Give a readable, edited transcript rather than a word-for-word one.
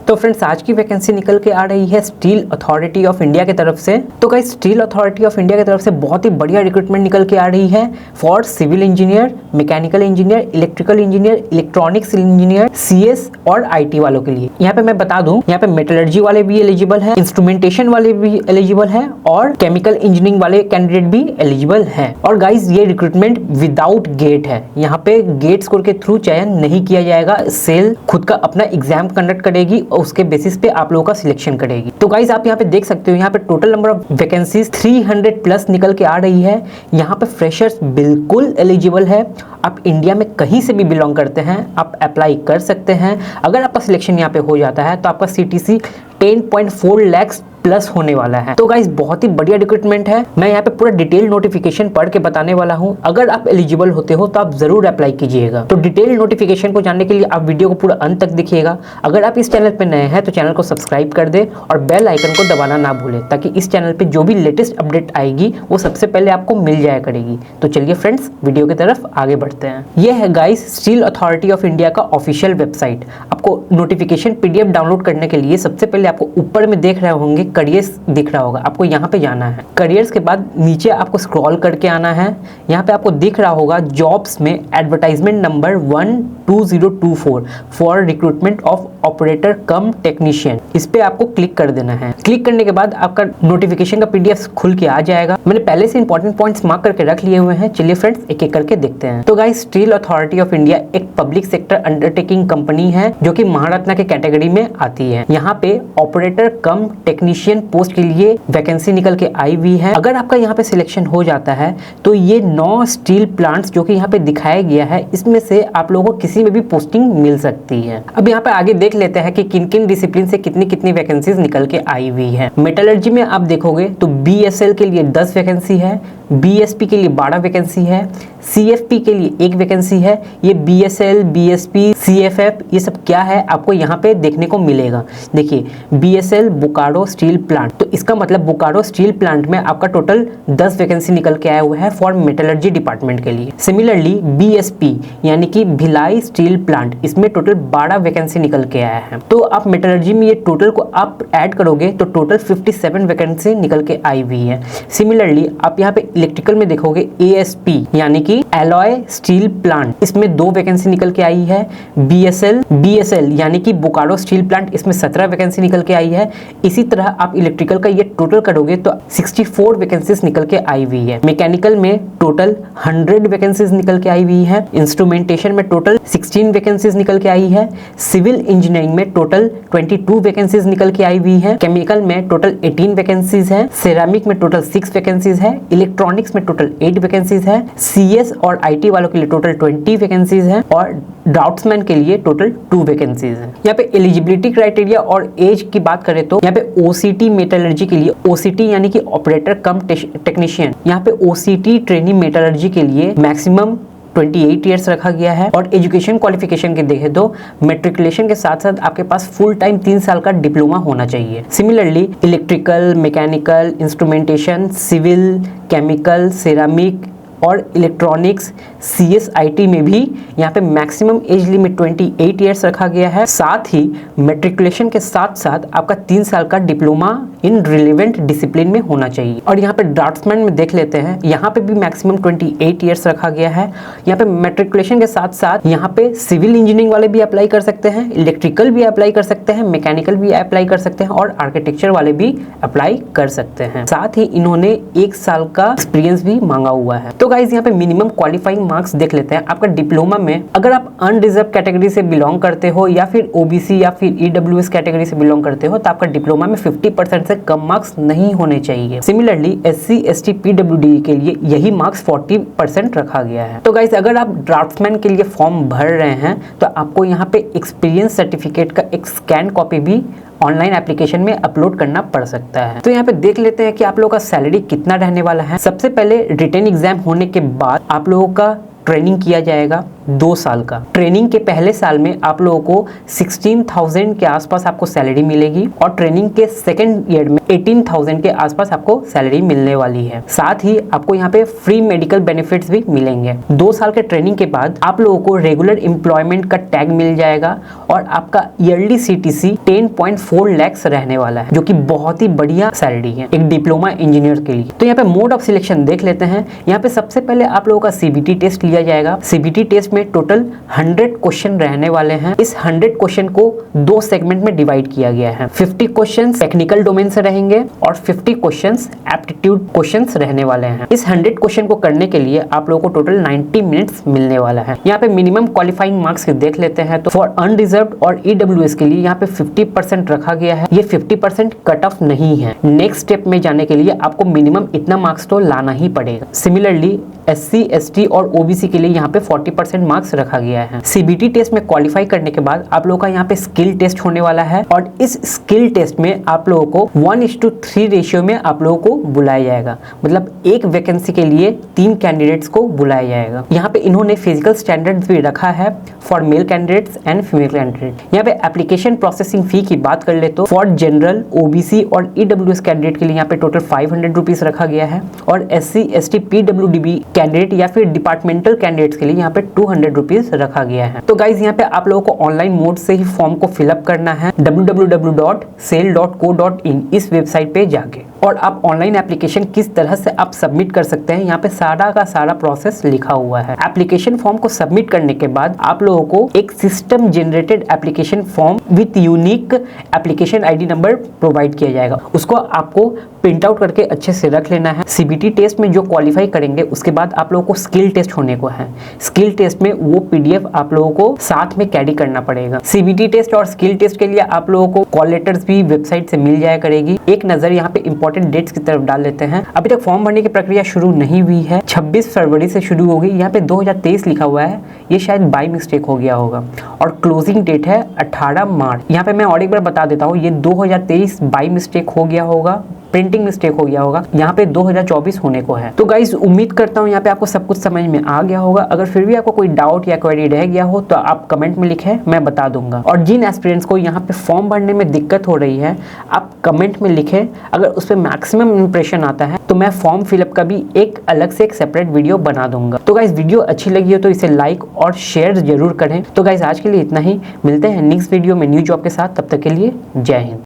तो फ्रेंड्स आज की वैकेंसी निकल के आ रही है स्टील अथॉरिटी ऑफ इंडिया की तरफ से। तो guys steel authority of India की तरफ से बहुत ही बढ़िया रिक्रूटमेंट निकल के आ रही है for civil engineer, mechanical engineer, electrical engineer, electronics engineer, CS और आईटी वालों के लिए। यहाँ पे मैं बता दूं, यहाँ पे मेटलर्जी वाले भी एलिजिबल है, इंस्ट्रूमेंटेशन वाले भी एलिजिबल है और केमिकल इंजीनियरिंग वाले कैंडिडेट भी एलिजिबल है। और गाइस ये रिक्रूटमेंट विदाउट गेट है, यहाँ पे गेट स्कोर के थ्रू चयन नहीं किया जाएगा। सेल खुद का अपना एग्जाम कंडक्ट करेगी और उसके बेसिस पे आप लोगों का सिलेक्शन करेगी। तो गाइस आप यहाँ पे देख सकते हो, यहाँ पे total number of vacancies 300 plus निकल के आ रही है। यहाँ पे फ्रेशर्स बिल्कुल एलिजिबल है। आप इंडिया में कहीं से भी बिलोंग करते हैं, आप अप्लाई कर सकते हैं। अगर आपका सिलेक्शन यहाँ पे हो जाता है तो आपका सीटीसी 10.4 लाख प्लस होने वाला है। तो गाइस बहुत ही बढ़िया रिक्रूटमेंट है। मैं यहाँ पे पूरा डिटेल नोटिफिकेशन पढ़ के बताने वाला हूँ। अगर आप एलिजिबल होते हो तो आप जरूर अप्लाई कीजिएगा। तो डिटेल नोटिफिकेशन को जानने के लिए आप वीडियो को पूरा अंत तक देखिएगा। अगर आप इस चैनल पे नए हैं तो चैनल को सब्सक्राइब कर दे और बेल आइकन को दबाना ना भूले, ताकि इस चैनल पे जो भी लेटेस्ट अपडेट आएगी वो सबसे पहले आपको मिल जाया करेगी। तो चलिए फ्रेंड्स वीडियो की तरफ आगे बढ़ते हैं। ये है guys steel authority of India का ऑफिशियल वेबसाइट। आपको नोटिफिकेशन पीडीएफ डाउनलोड करने के लिए सबसे पहले आपको ऊपर में देख रहे होंगे करियर्स दिख रहा होगा, आपको यहाँ पे जाना है। करियर्स के बाद नीचे आपको स्क्रॉल करके आना है। यहाँ पे आपको दिख रहा होगा जॉब्स में advertisement number 12024 for recruitment of operator come technician. इस पे आपको क्लिक कर देना है। क्लिक करने के बाद आपका नोटिफिकेशन का पीडीएफ खुल के आ जाएगा। मैंने पहले से इंपॉर्टेंट पॉइंट्स मार्क करके रख लिए हुए हैं। चलिए फ्रेंड्स एक एक करके देखते हैं। तो guys steel authority of India एक पब्लिक सेक्टर अंडरटेकिंग कंपनी है जो कि महारत्ना के कैटेगरी में आती है। यहाँ पे ऑपरेटर कम टेक्नीशियन पोस्ट के लिए वैकेंसी निकल के आई हुई है। अगर आपका यहाँ पे सिलेक्शन हो जाता है तो ये 9 स्टील प्लांट्स जो कि यहाँ पे दिखाया गया है, इसमें से आप लोगों को किसी में भी पोस्टिंग मिल सकती है। अब यहाँ पे आगे देख लेते हैं कि किन किन डिसिप्लिन से कितनी कितनी वैकेंसीज निकल के आई हुई है। मेटलर्जी में आप देखोगे तो बीएसएल के लिए 10 वैकेंसी है, बीएसपी के लिए 12 वैकेंसी है, सीएफपी के लिए 1 वैकेंसी है। ये बीएसएल, बीएसपी, सीएफएफ ये सब क्या है आपको यहाँ पे देखने को मिलेगा। देखिए बीएसएल बोकारो स्टील प्लांट, तो इसका मतलब बोकारो स्टील प्लांट में आपका टोटल 10 वैकेंसी निकल के आया हुआ है फॉर मेटलर्जी डिपार्टमेंट के लिए। सिमिलरली बीएसपी यानी कि भिलाई स्टील प्लांट, इसमें टोटल 12 वैकेंसी निकल के आया है। तो आप मेटलर्जी में ये टोटल को आप ऐड करोगे तो टोटल 57 वैकेंसी निकल के आई हुई है। सिमिलरली आप यहाँ पे इलेक्ट्रिकल में देखोगे एएसपी यानी कि एलॉय स्टील प्लांट, इसमें 2 वैकेंसी निकल के आई है। बीएसएल यानी कि बोकारो स्टील प्लांट, इसमें 17 वैकेंसी निकल के आई है। इसी तरह आप इलेक्ट्रिकल का ये टोटल करोगे तो 64 वैकेंसीज निकल के आई हुई है। मैकेनिकल में टोटल 100 वैकेंसीज निकल के आई हुई है। इंस्ट्रूमेंटेशन में टोटल 16 वैकेंसीज निकल के आई है। सिविल इंजीनियरिंग में टोटल 22 वैकेंसीज निकल के आई हुई है। केमिकल में टोटल 18 वैकेंसीज है। सेरामिक में टोटल 6 वैकेंसीज है। इलेक्ट्रॉनिक्स में टोटल 8 वैकेंसीज है। सीएस और आईटी वालों के लिए टोटल 20 वैकेंसीज है और ड्राफ्ट्समैन के लिए टोटल 2 वैकेंसीज है। यहाँ पे एलिजिबिलिटी क्राइटेरिया और एज की बात करें तो यहाँ पे ओसीटी मेटलर्जी के लिए, ओसीटी यानी कि ऑपरेटर कम टेक्नीशियन, यहाँ पे ओसीटी ट्रेनिंग मेटलर्जी के लिए मैक्सिमम 28 ईयर्स रखा गया है। और एजुकेशन क्वालिफिकेशन के देखें तो मैट्रिकुलेशन के साथ साथ आपके पास फुल टाइम 3 साल का डिप्लोमा होना चाहिए। Similarly electrical, mechanical, instrumentation, civil, chemical, ceramic और इलेक्ट्रॉनिक्स, सीएसआईटी में भी यहाँ पे मैक्सिमम एज लिमिट 28 ईयर्स रखा गया है। साथ ही मैट्रिकुलेशन के साथ साथ आपका 3 साल का डिप्लोमा इन रिलेवेंट डिसिप्लिन में होना चाहिए। और यहाँ पे ड्राफ्ट्समैन में देख लेते हैं, यहाँ पे भी मैक्सिमम 28 ईयर्स रखा गया है। यहाँ पे मैट्रिकुलेशन के साथ साथ यहाँ पे सिविल इंजीनियरिंग वाले भी अप्लाई कर सकते हैं, इलेक्ट्रिकल भी अप्लाई कर सकते हैं, मैकेनिकल भी अप्लाई कर सकते हैं और आर्किटेक्चर वाले भी अप्लाई कर सकते हैं। साथ ही इन्होंने 1 साल का एक्सपीरियंस भी मांगा हुआ है। तो गाइस यहाँ पे मिनिमम क्वालिफाइंग मार्क्स देख लेते हैं। आपका डिप्लोमा में अगर आप अनरिजर्व कैटेगरी से बिलोंग करते हो या फिर ओबीसी या फिर ईडब्ल्यूएस कैटेगरी से बिलोंग करते हो तो आपका डिप्लोमा में 50% से कम मार्क्स नहीं होने चाहिए। सिमिलरली एससी, एसटी, पीडब्ल्यूडी के लिए यही मार्क्स 40% रखा गया है। तो गाइस अगर आप ड्राफ्ट्समैन के लिए फॉर्म भर रहे हैं तो आपको यहाँ पे एक्सपीरियंस सर्टिफिकेट का एक स्कैन कॉपी भी ऑनलाइन एप्लीकेशन में अपलोड करना पड़ सकता है। तो यहाँ पे देख लेते हैं कि आप लोगों का सैलरी कितना रहने वाला है। सबसे पहले रिटन एग्जाम होने के बाद आप लोगों का ट्रेनिंग किया जाएगा 2 साल का। ट्रेनिंग के पहले साल में आप लोगों को 16,000 के आसपास आपको सैलरी मिलेगी और ट्रेनिंग के सेकेंड ईयर में 18,000 के आसपास आपको सैलरी मिलने वाली है। साथ ही आपको यहाँ पे फ्री मेडिकल बेनिफिट्स भी मिलेंगे। 2 साल के ट्रेनिंग के बाद आप लोगों को रेगुलर एम्प्लॉयमेंट का टैग मिल जाएगा और आपका ईयरली CTC 10.4 lakhs रहने वाला है, जो कि बहुत ही बढ़िया सैलरी है एक डिप्लोमा इंजीनियर के लिए। तो यहाँ पे मोड ऑफ सिलेक्शन देख लेते हैं। यहाँ पे सबसे पहले आप लोगों का CBT टेस्ट लिया जाएगा। CBT टेस्ट में टोटल 100 क्वेश्चन रहने वाले हैं। इस 100 क्वेश्चन को 2 सेगमेंट में डिवाइड किया गया है। 50 क्वेश्चन टेक्निकल डोमेन से रहेंगे और 50 क्वेश्चन एप्टीट्यूड क्वेश्चन रहने वाले हैं। इस 100 क्वेश्चन को करने के लिए आप लोगों को टोटल 90 मिनट्स मिलने वाला है। यहाँ पे मिनिमम क्वालिफाइंग मार्क्स देख लेते हैं तो फॉर अनरिजर्व्ड और EWS के लिए यहाँ पे 50% रखा गया है। ये 50% कट ऑफ नहीं है। नेक्स्ट स्टेप में जाने के लिए आपको मिनिमम इतना मार्क्स तो लाना ही पड़ेगा। सिमिलरली SC, ST और OBC के लिए यहाँ पे 40% मार्क्स रखा गया है। CBT टेस्ट में क्वालिफाई करने के बाद आप लोगों का यहाँ पे स्किल टेस्ट होने वाला है और इस स्किल टेस्ट में आप लोगों को 1:3 रेशियो में आप लोगों को बुलाया जाएगा। मतलब एक वैकेंसी के लिए 3 कैंडिडेट्स को बुलाया जाएगा। यहाँ पे इन्होंने फिजिकल स्टैंडर्ड्स भी रखा है for male candidates and female candidate. यहाँ पे एप्लीकेशन प्रोसेसिंग फी की बात कर ले तो फॉर जनरल, OBC और EWS कैंडिडेट के लिए यहाँ पे टोटल 500 रुपीज रखा गया है और SC, ST, PWDB कैंडिडेट या फिर डिपार्टमेंटल कैंडिडेट्स के लिए यहाँ पे 200 रुपीज रखा गया है। तो गाइज यहाँ पे आप लोगों को ऑनलाइन मोड से ही फॉर्म को फिलअप करना है www.sail.co.in इस वेबसाइट पे जाके, और आप ऑनलाइन एप्लीकेशन किस तरह से आप सबमिट कर सकते हैं यहाँ पे सारा का सारा प्रोसेस लिखा हुआ है। एप्लीकेशन फॉर्म को सबमिट करने के बाद आप लोगों को एक system generated application form with unique application ID number provide किया जाएगा। उसको आपको प्रिंट आउट करके अच्छे से रख लेना है। CBT टेस्ट में जो क्वालिफाई करेंगे उसके बाद आप लोगों को स्किल टेस्ट होने को है। स्किल टेस्ट में वो PDF आप लोगों को साथ में कैरी करना पड़ेगा। CBT टेस्ट और स्किल टेस्ट के लिए आप लोगों को कॉल लेटर्स भी वेबसाइट से मिल जाया करेगी। एक नजर यहाँ पे इंपॉर्टेंट डेट्स की तरफ डाल लेते हैं। अभी तक फॉर्म भरने की प्रक्रिया शुरू नहीं हुई है। 26 फरवरी से शुरू होगी। यहाँ पे 2023 लिखा हुआ है, ये शायद बाय मिस्टेक हो गया होगा और क्लोजिंग डेट है 18 मार्च। यहाँ पे मैं और एक बार बता देता हूँ, ये 2023 बाय मिस्टेक हो गया होगा, प्रिंटिंग मिस्टेक हो गया होगा। यहाँ पे 2024 होने को है। तो गाइज उम्मीद करता हूँ यहाँ पे आपको सब कुछ समझ में आ गया होगा। अगर फिर भी आपको कोई डाउट या क्वेरी रह गया हो तो आप कमेंट में लिखें, मैं बता दूंगा। और जिन एस्पिरेंट्स को यहाँ पे फॉर्म भरने में दिक्कत हो रही है आप कमेंट में लिखें। अगर उस पर मैक्सिमम इंप्रेशन आता है तो मैं फॉर्म फिलअप का भी एक अलग से एक सेपरेट वीडियो बना दूंगा। तो गाइज वीडियो अच्छी लगी हो तो इसे लाइक और शेयर जरूर करें। तो गाइज आज के लिए इतना ही, मिलते हैं नेक्स्ट वीडियो में न्यू जॉब के साथ। तब तक के लिए जय हिंद।